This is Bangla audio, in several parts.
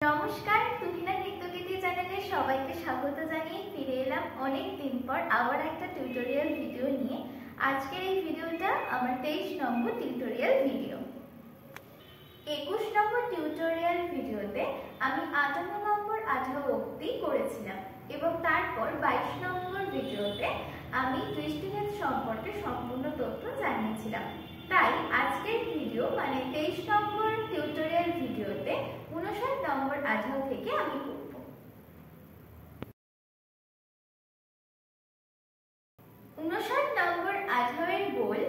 নমস্কার, তুহিনা নৃত্যগীতি চ্যানেলে সবাইকে স্বাগত জানিয়ে ফিরে এলাম অনেক দিন পর আবার একটা টিউটোরিয়াল ভিডিও নিয়ে। আজকের এই ভিডিওটা আমার 23 নম্বর টিউটোরিয়াল ভিডিও। 21 নম্বর টিউটোরিয়াল ভিডিওতে আমি 58 নম্বর আধা অবধি করেছিলাম এবং তারপর 22 নম্বর ভিডিওতে আমি দৃষ্টিভেদ সম্পর্কে সম্পূর্ণ তথ্য জানিয়েছিলাম। তাই আজকের ভিডিও মানে 23 নম্বর টিউটোরিয়াল ভিডিওতে 59 নম্বর আধাও থেকে আমি করব। 59 নম্বর আধাওয়ের গোল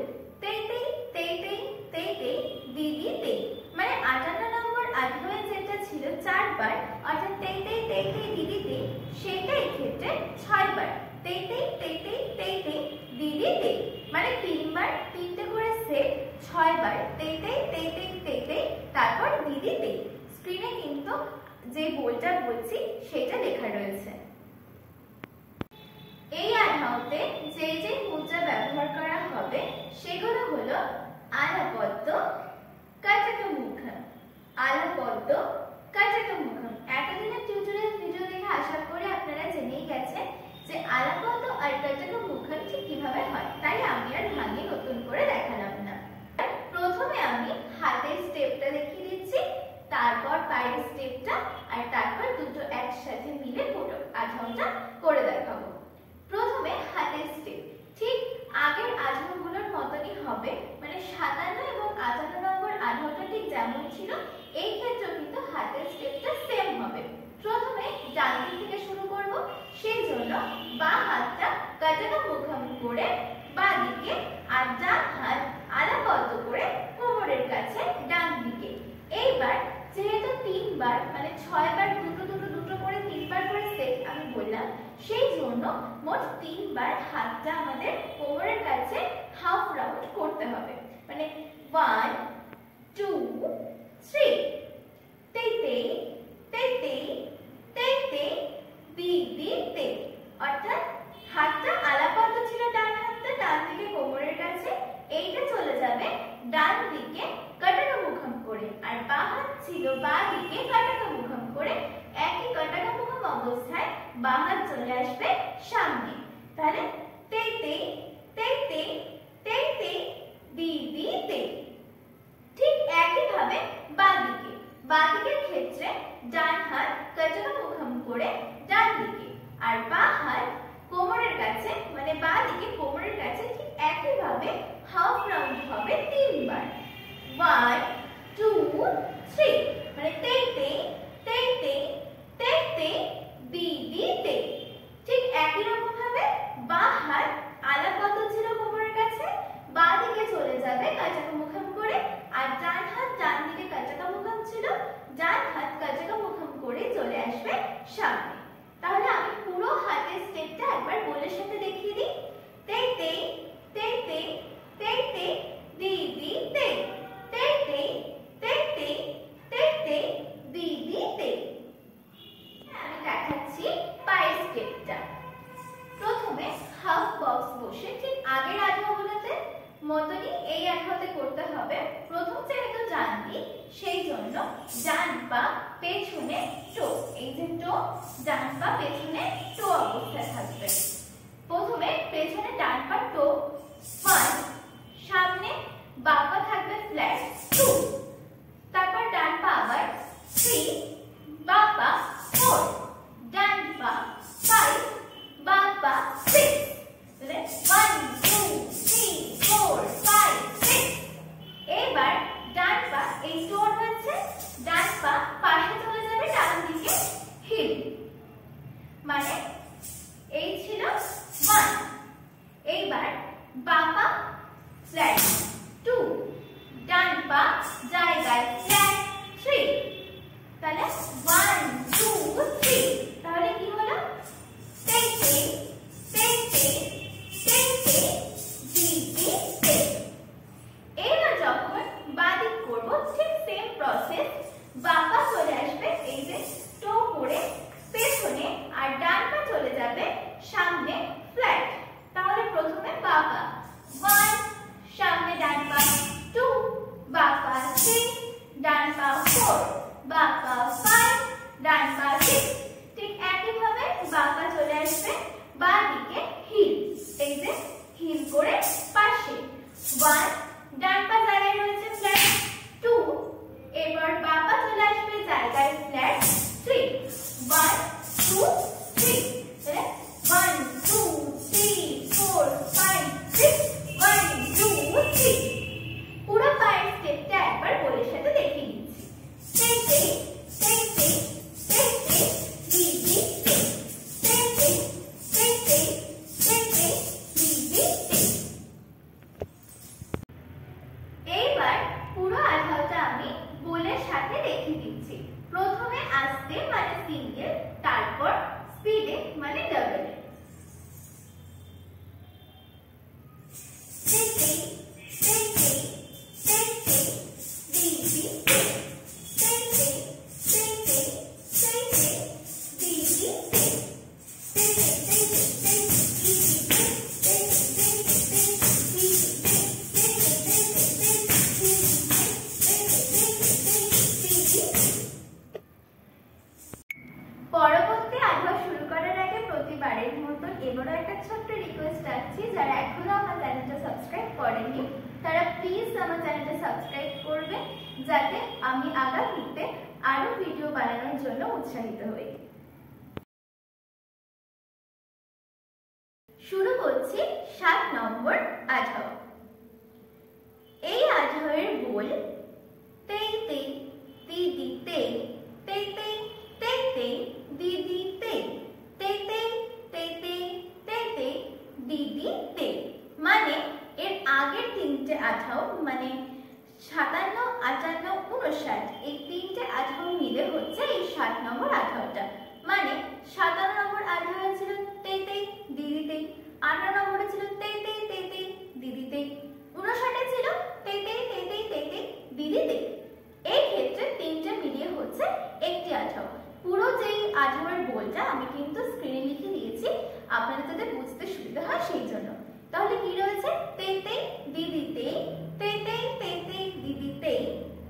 তেই তেই তেই তেই তেই তেই দিদি তেই, মানে 58 নম্বর আধাওয়ে যেটা ছিল 4 বার অর্থাৎ তেই তেই তেই তেই দিদি তেই, সেটা এই ক্ষেত্রে 6 বার তেই তেই তেই তেই তেই তেই দিদি তেই, মানে 3 বার 3টে করে সেট 6 বার তেই তেই তেই তেই তেই তেই তারপর দিদি তেই। স্ক্রিনে কিন্তু যে বলটা বলছি সেটা লেখা রয়েছে। এই আধাওতে যে যে মুদ্রা ব্যবহার করা হবে সেগুলো হলো আলাপদ্য, কাটাকমুখম, আলাপদ্য, কাটাকমুখম। এতদিনের টিউটোরিয়াল ভিডিও দেখে আশা করি আপনারা জেনেই গেছেন যে আলাপদ্য আর কাটাকমুখম ঠিক কিভাবে হয়, তাই আমি আর ভাঙিয়ে নতুন করে দেখালাম না। প্রথমে আমি হাতের স্টেপটা দেখিয়ে দিচ্ছি, তারপর পায়ের স্টেপটা, আর তারপর দুটো একসাথে মিলে পুরো আধাওটা করে দেখাবো। প্রথমে হাতের স্টেপ ঠিক আগের আধাওগুলোর মতনই হবে, মানে 57 এবং 58 নম্বর আধাওটা ঠিক যেমন ছিল এই ক্ষেত্রে কিন্তু হাতের স্টেপটা সেম হবে। প্রথমে ডান দিক থেকে শুরু করব, সেই জন্য বাঁ হাতটা কাটাকমুখম করে বাঁ দিকে আর ডান হাত আলাপদ্য করে কোমরের কাছে ডান দিকে। এইবার যেহেতু 3 বার মানে 6 বার দুটো দুটো দুটো করে 3 বার করে সেট আমি বললাম, সেই জন্য মোট 3 বার হাতটা আমাদের কোমরের কাছে হাফ রাউন্ড করতে হবে, মানে 1 2 3 তেই তেই তেই তেই তেই তেই দিদি তেই। অর্থাৎ হাতটা আলাপদ্য ছিল ডান হাতটা ডান দিকে কোমরের কাছে, এইটা চলে যাবে ডান দিকে কাটাকমুখম করে, আর বাঁ হাত ছিল বাঁ দিকে কাটাকমুখম করে। একই কাটাকমুখম অবস্থায় বাঁ হাত চলে আসবে সামনে, তাহলে তেই তেই তেই তেই তেই তেই দিদি তেই। ঠিক একই ভাবে বাঁ দিকের ক্ষেত্রে ডান হাত কাটাকমুখম করে ডান দিকে, আর বাঁ হাত কোমরের কাছে মানে বাঁ দিকে কোমরের কাছে ঠিক একই ভাবে হাফ রাউন্ড হবে 3 বার 1 2 3, মানে তেই তেই তেই তেই তেই তেই দিদি তেই। ঠিক একই রকম ভাবে বাঁ হাত আলাপদ্য ছিল কোমরের কাছে, বাঁ দিকে চলে যাবে কাটাকমুখম করে, আর ডান হাত ডান দিকে কাটাকমুখম ছিল, ডান হাত কাটাকমুখম করে চলে আসবে সামনে। তাহলে আমি পুরো হাতের স্টেপটা একবার গোলের সাথে দেখিয়ে দিই। তেই তেই তেই তেই তেই তেই দিদি তেই, তেই তেই তেই তেই তেই তেই দিদি তেই। আমি দেখাচ্ছি পায়ের স্টেপটা। প্রথমে হাফ বক্স বসে ঠিক আগের আধাওগুলোতে মতনই এই আধাওতে করতে হবে। প্রথম যেহেতু জানবি সেই জন্য ডান পা পেছনে টো, এই যে টো, ডান পা পেছনে টো অবস্থায় থাকবে। প্রথমে পেছনে ডান পা টো 1, সামনে বাঁ পা থাকবে ফ্ল্যাট 2, তারপর ডান পা আবার 3, বাঁ পা 4, ডান পা 5, বাঁ পা 6, 1 2 3 4 5 6। এবার ডান পা এই টোর হচ্ছে ডান পা পাশে চলে যাবে ডান দিকে হিল, মানে এই ছিল 1। এইবার বাঁ পা ফ্ল্যাট 2, ডান পা জায়গায় ফ্ল্যাট 3, তাহলে 1 2 3। তাহলে কি হলো? তেই তেই তেই তেই তেই তেই দিদি তেই। এবার যখন বাঁ দিক করব ঠিক সেম প্রসেস, বাঁ পা চলে আসবে এই যে টো করে পেছনে, আর ডান পা চলে যাবে সামনে ফ্ল্যাট। তাহলে প্রথমে বাঁ পা 1, সামনে ডান পা 2, বাঁ পা 3, ডান পা 4, বাঁ পা 5, ডান পা সিক্স। ঠিক একইভাবে বাঁ পা চলে আসবে বাঁ দিকে হিল, এই যে হিল করে পাশে 1, ডান পা জায়গায় রয়েছে ফ্ল্যাট 2, এবার বাঁ পা চলে আসবে জায়গায় ফ্ল্যাট 3, 1 2 3, 1 2 3 4 5 6, 1 2 3। পুরো পায়ের স্টেপটা একবার বলের সাথে দেখিয়ে দিচ্ছি। সেই সেই সেই সেই সেই সেই দিদি সেই সেই সেই সেই সেই সেই সেই দিদি সেই। এইবার পুরো আধাওটা আমি বলের সাথে দেখিয়ে দিচ্ছি। প্রথমে আস্তে মানে সিঙ্গেল, তারপর স্পিডে মানে ডাবল। সেই সেই সেই সেই সেই সেই দিদি সেই সেই সেই সেই সেই সেই দিদি সেই সেই সেই সেই পরবর্তী আধা শুরু করার আগে প্রতিবারের মতন এবারও একটা ছোট্ট রিকোয়েস্ট রাখছি, যারা এখনো আমার চ্যানেলটা সাবস্ক্রাইব করেনি তারা প্লিজ আমার চ্যানেলটা সাবস্ক্রাইব করবে, যাতে আমি আগামীতে আরো ভিডিও বানানোর জন্য উৎসাহিত হই। শুরু করছি 7 নম্বর আধাও। এই আধাওয়ের বোল তেই তেই দিদি তেই, তেই তেই তেই তেই দিদি তেই, তেই তেই তেই তেই তেই তেই দিদি তেই। মানে এর আগের তিনটে আধাও মানে 57, 58, 59, এই তিনটে আধাও মিলে হচ্ছে এই 7 নম্বর আধাওটা। মানে 57 নম্বর আধাও ছিল তেই তেই দিদি তেই, 58 নম্বরে ছিল তেই তেই তেই তেই দিদি তেই, 59 ছিল তেই তেই তেই তেই তেই তেই দিদি তেই। এই ক্ষেত্রে তিনটে মিলিয়ে হচ্ছে একটি আধাও। পুরো যেই আধাওয়ের বলটা আমি কিন্তু স্ক্রিনে লিখে দিয়েছি আপনাদের যাতে বুঝতে সুবিধা হয় সেই জন্য। তাহলে কি রয়েছে? তেই তেই দিদি তেই, তেই তেই তেই তেই দিদি তেই,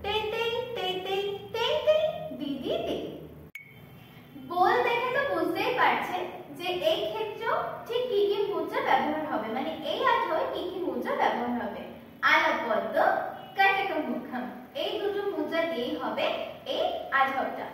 তেই তেই তেই তেই তেই তেই দিদি তেই। বল দেখে তো বুঝতেই পারছেন যে এই ক্ষেত্রেও ঠিক কি কি মুদ্রা ব্যবহার হবে, মানে এই আধাওয়ে কি কি মুদ্রা ব্যবহার হবে। আলাপদ্য, কাটাকা মুখাম, এই দুটো মুদ্রা দিয়েই হবে এই আধাওটা।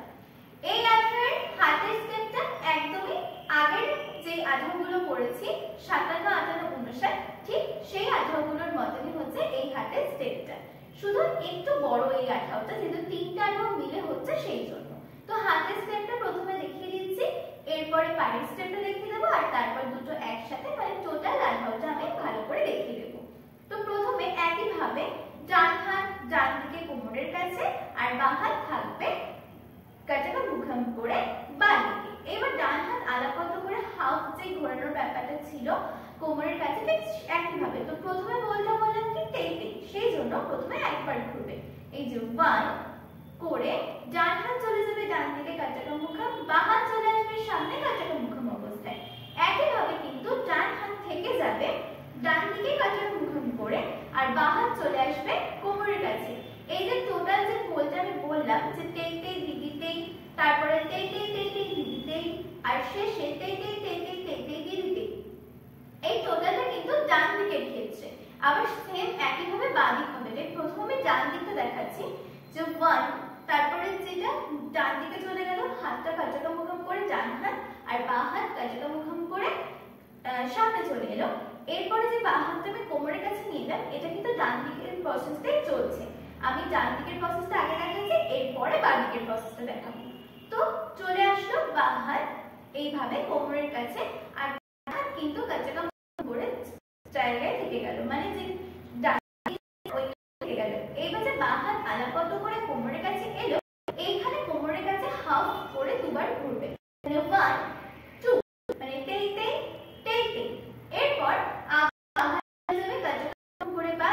এই আধাওয়ের হাতের স্টেপটা একদমই আগের যে আধাওগুলো পড়েছি 57, 58, 59 ঠিক সেই আধাওগুলোর মতনই হচ্ছে এই হাতের স্টেপটা, শুধু একটু বড় এই আধাওটা, যেহেতু তিনটা আধাও মিলে হচ্ছে সেই জন্য। তো হাতের স্টেপটা প্রথমে দেখিয়ে দিচ্ছি, এরপরে পায়ের স্টেপটা দেখিয়ে দেবো, আর তারপর দুটো একসাথে মানে টোটাল আধাওটা আমি ভালো করে দেখিয়ে দেবো। তো প্রথমে একইভাবে ডান হাত ডান দিকে কোমরের কাছে আর বাঁ হাত থাকবে কাটাকা মুখাম করে বাঁ দিকে। এবার ডান হাত আলাপদ্য করে হাফ যে ঘোরানোর ব্যাপারটা ছিল কোমরের কাছে ঠিক একইভাবে। তো প্রথমে বলটা বললাম কি তেই তেই, সেই জন্য প্রথমে একবার ঘুরবে, এই যে 1 করে ডান হাত চলে যাবে ডান দিকে কাটাকা মুখাম, বাঁ হাত চলে আসবে সামনে কাটাকা মুখাম অবস্থায়। একইভাবে কিন্তু ডান হাত থেকে যাবে ডান দিকে কাটাকা মুখাম করে, আর বাঁ হাত চলে আসবে কোমরের কাছে। এই যে টোটাল যে বলটা আমি বললাম যে তেই তেই দিদি তেই, তারপরে তেই তেই তেই তেই দিদি তেই, আর শেষে তেই তেই তেই তেই তেই তেই দিদি তেই, এই টোটালটা কিন্তু ডান দিকের ক্ষেত্রে। আবার সেম একইভাবে বাঁ দিক হবে। প্রথমে ডান দিকটা দেখাচ্ছি যে 1, তারপরে যেটা ডান দিকে চলে গেল হাতটা কাটাকা মুখাম করে ডান হাত, আর বাঁ হাত কাটাকা মুখাম করে সামনে চলে এলো। এরপরে যে বাঁ হাতটা আমি কোমরের কাছে নিয়ে এলাম, এটা কিন্তু ডান দিকের প্রসেসটাই চলছে। আমি ডান দিকের প্রসেসটা আগে দেখাচ্ছি, এরপরে বাঁ দিকের প্রসেসটা দেখাবো। তো চলে আসলো বাঁ হাত এইভাবে কোমরের কাছে, আর হাত কিন্তু কাটাকা মুখাম করে জায়গায় থেকে গেল, মানে যে ডান ওই থেকে গেল। এইবার যে বাঁ হাত আলাপদ্য করে কোমরের কাছে এলো, এইখানে কোমরের কাছে হাফ করে দুবার ঘুরবে, 1 2 মানে তেই তেই তেই তেই। এরপর করে বা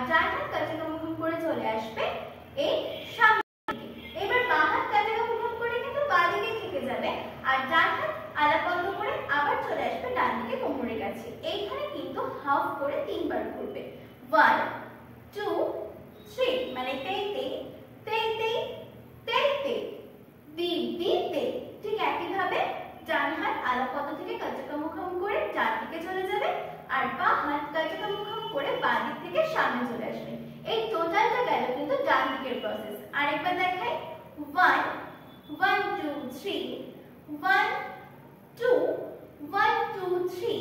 ডান হাত কাটাকা মুখাম করে চলে আসবে এই সামনে দিকে। এবার বাঁ হাত কাটাকা মুখাম করে কিন্তু বাঁ দিকে থেকে যাবে, আর ডান হাত আলাপদ্য করে আবার চলে আসবে ডান দিকে কোমরের কাছে। এইখানে কিন্তু হাফ করে 3 বার ঘুরবে, 1 2 3 মানে তেই তেই তেই তেই তেই তেই দিদি 3 1 2 1 2 3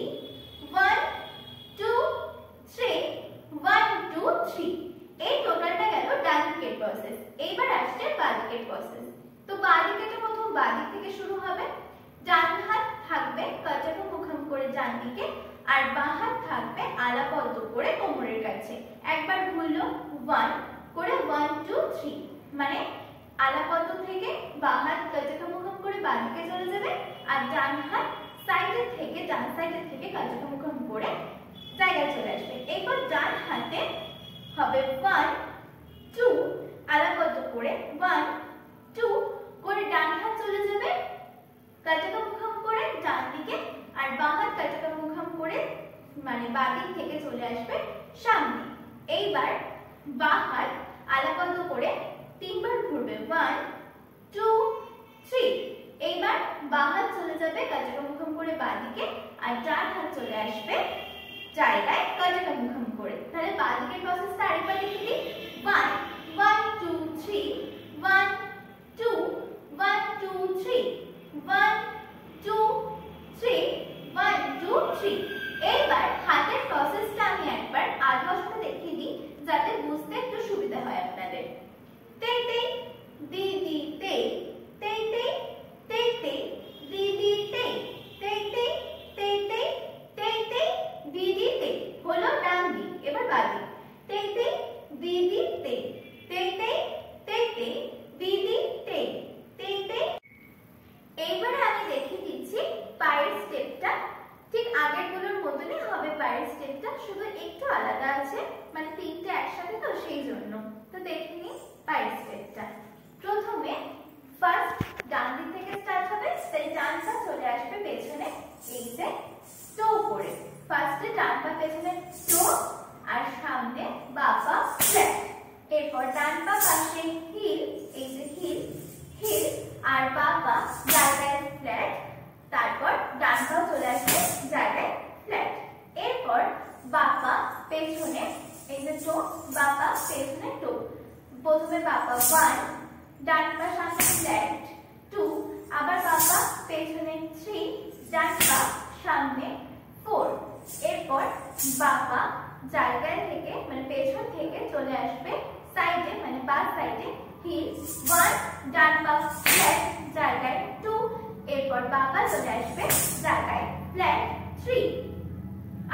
1 2 3 1 2 3 এই টোটালটা গেল ডান দিকের প্রসেস। এইবার আসছে বাঁ দিকের প্রসেস। তো বাঁ দিকেটা প্রথম বাঁ দিক থেকে শুরু হবে। ডান হাত থাকবে কাঁচাকে মুখাম করে ডান দিকে আর বাঁ হাত থাকবে আলাপদ্ম করে কোমরের কাছে। একবার ঘুরলো 1 করে 1 2 3 মানে আলাপদ্ম থেকে বাঁ হাত কাঁচাকে মুখাম করে বাঁ দিকে চলে যাবে আর ডান হাত সাইডের থেকে ডান সাইডের থেকে কাঁচাকে মুখাম করে জায়গায় চলে আসবে। এরপর ডান হাতে হবে 1 2 আলাপদ্ম করে 1 2 করে ডান হাত চলে যাবে কাঁচাকে মুখাম করে ডান দিকে আর বাঁ হাত কাঁচাকে মুখাম করে মানে বাঁ দিক থেকে চলে আসবে সামনে। এইবার বাঁ হাত আলাপদ্ম করে তিনবার ঘুরবে 1 2 3। এইবার বাঁ হাত চলে যাবে কাঁচাকে মুখাম করে বাঁ দিকে আর ডান হাত চলে আসবে জায়গায় কাঁচাকে মুখাম করে। তাহলে বাঁ দিকের প্রসেসটা আরেকবার লিখে দিই 1 1 2 3 1 2 1 2 3 1 2 3 1 2 3। এইবার হাতের প্রসেসটা আমি একবার আধা অবস্থা দেখিয়ে দিই যাতে বুঝতে একটু সুবিধা হয় আপনাদের। তেই তেই দি দি তেই তেই তেই তেই তেই দি দি তেই তেই তেই তেই তেই তেই তেই দি দি তেই হলো ডান দিক। এবার বাঁ দিক তেই তেই দি দি তেই তেই তেই তেই তেই দি দি তেই তেই তেই। এইবারে আমি দেখিয়ে দিচ্ছি পায়ের স্টেপটা। ঠিক আগেরগুলোর মতনই হবে পায়ের স্টেপটা, শুধু একটু আলাদা আছে মানে তিনটে একসাথে তো সেই জন্য। তো দেখে নিই পায়ের স্টেপটা। প্রথমে ফার্স্ট ডান দিক থেকে স্টার্ট হবে, তাই ডান পা চলে আসবে পেছনে এই যে টো করে। ফার্স্টে ডান পা পেছনে টো আর সামনে বাঁ পা ফ্ল্যাট। এরপর ডান পা পাশে হিল এই যে হিল হিল আর বাঁ পা জায়গায় ফ্ল্যাট। তারপর ডান পা চলে আসবে জায়গায় ফ্ল্যাট। এরপর বাঁ পা পেছনে এই যে টো বাঁ পা পেছনে টো। প্রথমে বাঁ পা 1 ডান পা সামনে ফ্ল্যাট 2 আবার বাঁ পা পেছনে 3 ডান পা সামনে 4। এরপর বাঁ পা জায়গায় থেকে মানে পেছন থেকে চলে আসবে সাইডে মানে বাঁ সাইডে হিল 1 ডান পা ফ্ল্যাট জায়গায় 2। এরপর বাঁ পা চলে আসবে জায়গায় ফ্ল্যাট 3।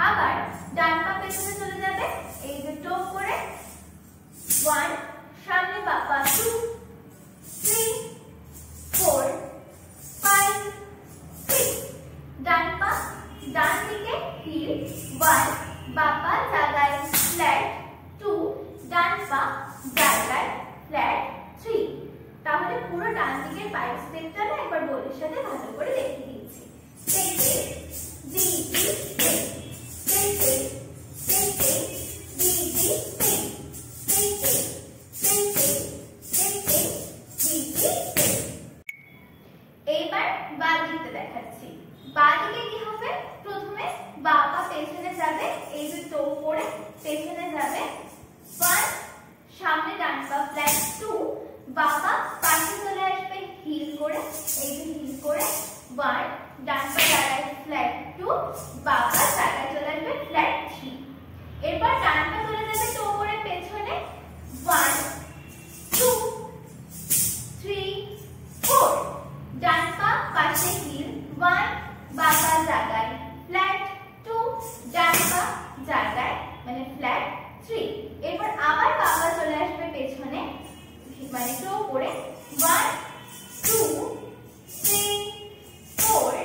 আবার ডান পা পেছনে চলে যাবে এই যে টো করে 1 সামনে বাঁ পা 2 3 4 5 6 ডান পা ডান দিকে হিল 1 বাঁ পা জায়গায় ফ্ল্যাট 2 ডান পা জায়গায় ফ্ল্যাট 3। তাহলে পুরো ডান দিকের পায়ের স্টেপটা না একবার বলের সাথে ভালো করে দেখিয়ে দিচ্ছি। তেই তেই দি দি তেই তেই তেই তেই তেই দি দি তেই তেই তেই তেই তেই তেই তেই দি দি তেই। এইবার বাঁ দিকটা দেখাচ্ছি। বাঁ দিকে কি হবে, প্রথমে বাঁ পা পেছনে যাবে এই যে টো করে পেছনে যাবে 1 সামনে ডান পা ফ্ল্যাট 2 বাঁ পা পাশে চলে আসবে হিল করে এই যে হিল করে 1 ডান পা জায়গায় ফ্ল্যাট 2 বাঁ পা জায়গায় চলে আসবে ফ্ল্যাট 3। এরপর ডান পা চলে যাবে টো করে পেছনে 1 2 3 4 ডান পা পাশে হিল 1 বাঁ পা জায়গায় ফ্ল্যাট 2 ডান পা জায়গায় মানে ফ্ল্যাট 3। এরপর আবার বাঁ পা চলে আসবে পেছনে মানে টো করে 1 2 3 4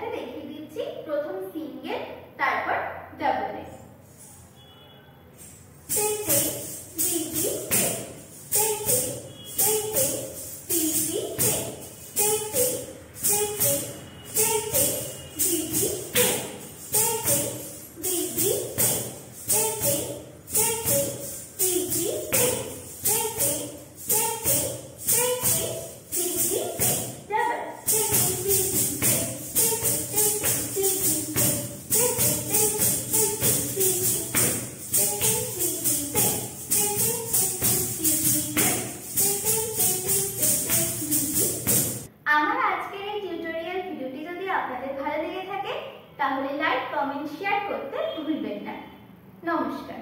সাথে দেখিয়ে দিচ্ছি। প্রথম সিঙ্গেল, তারপর ডাবল এ। আমার আজকের এই টিউটোরিয়াল ভিডিওটি যদি আপনাদের ভালো লেগে থাকে তাহলে লাইক, কমেন্ট, শেয়ার করতে ভুলবেন না। নমস্কার।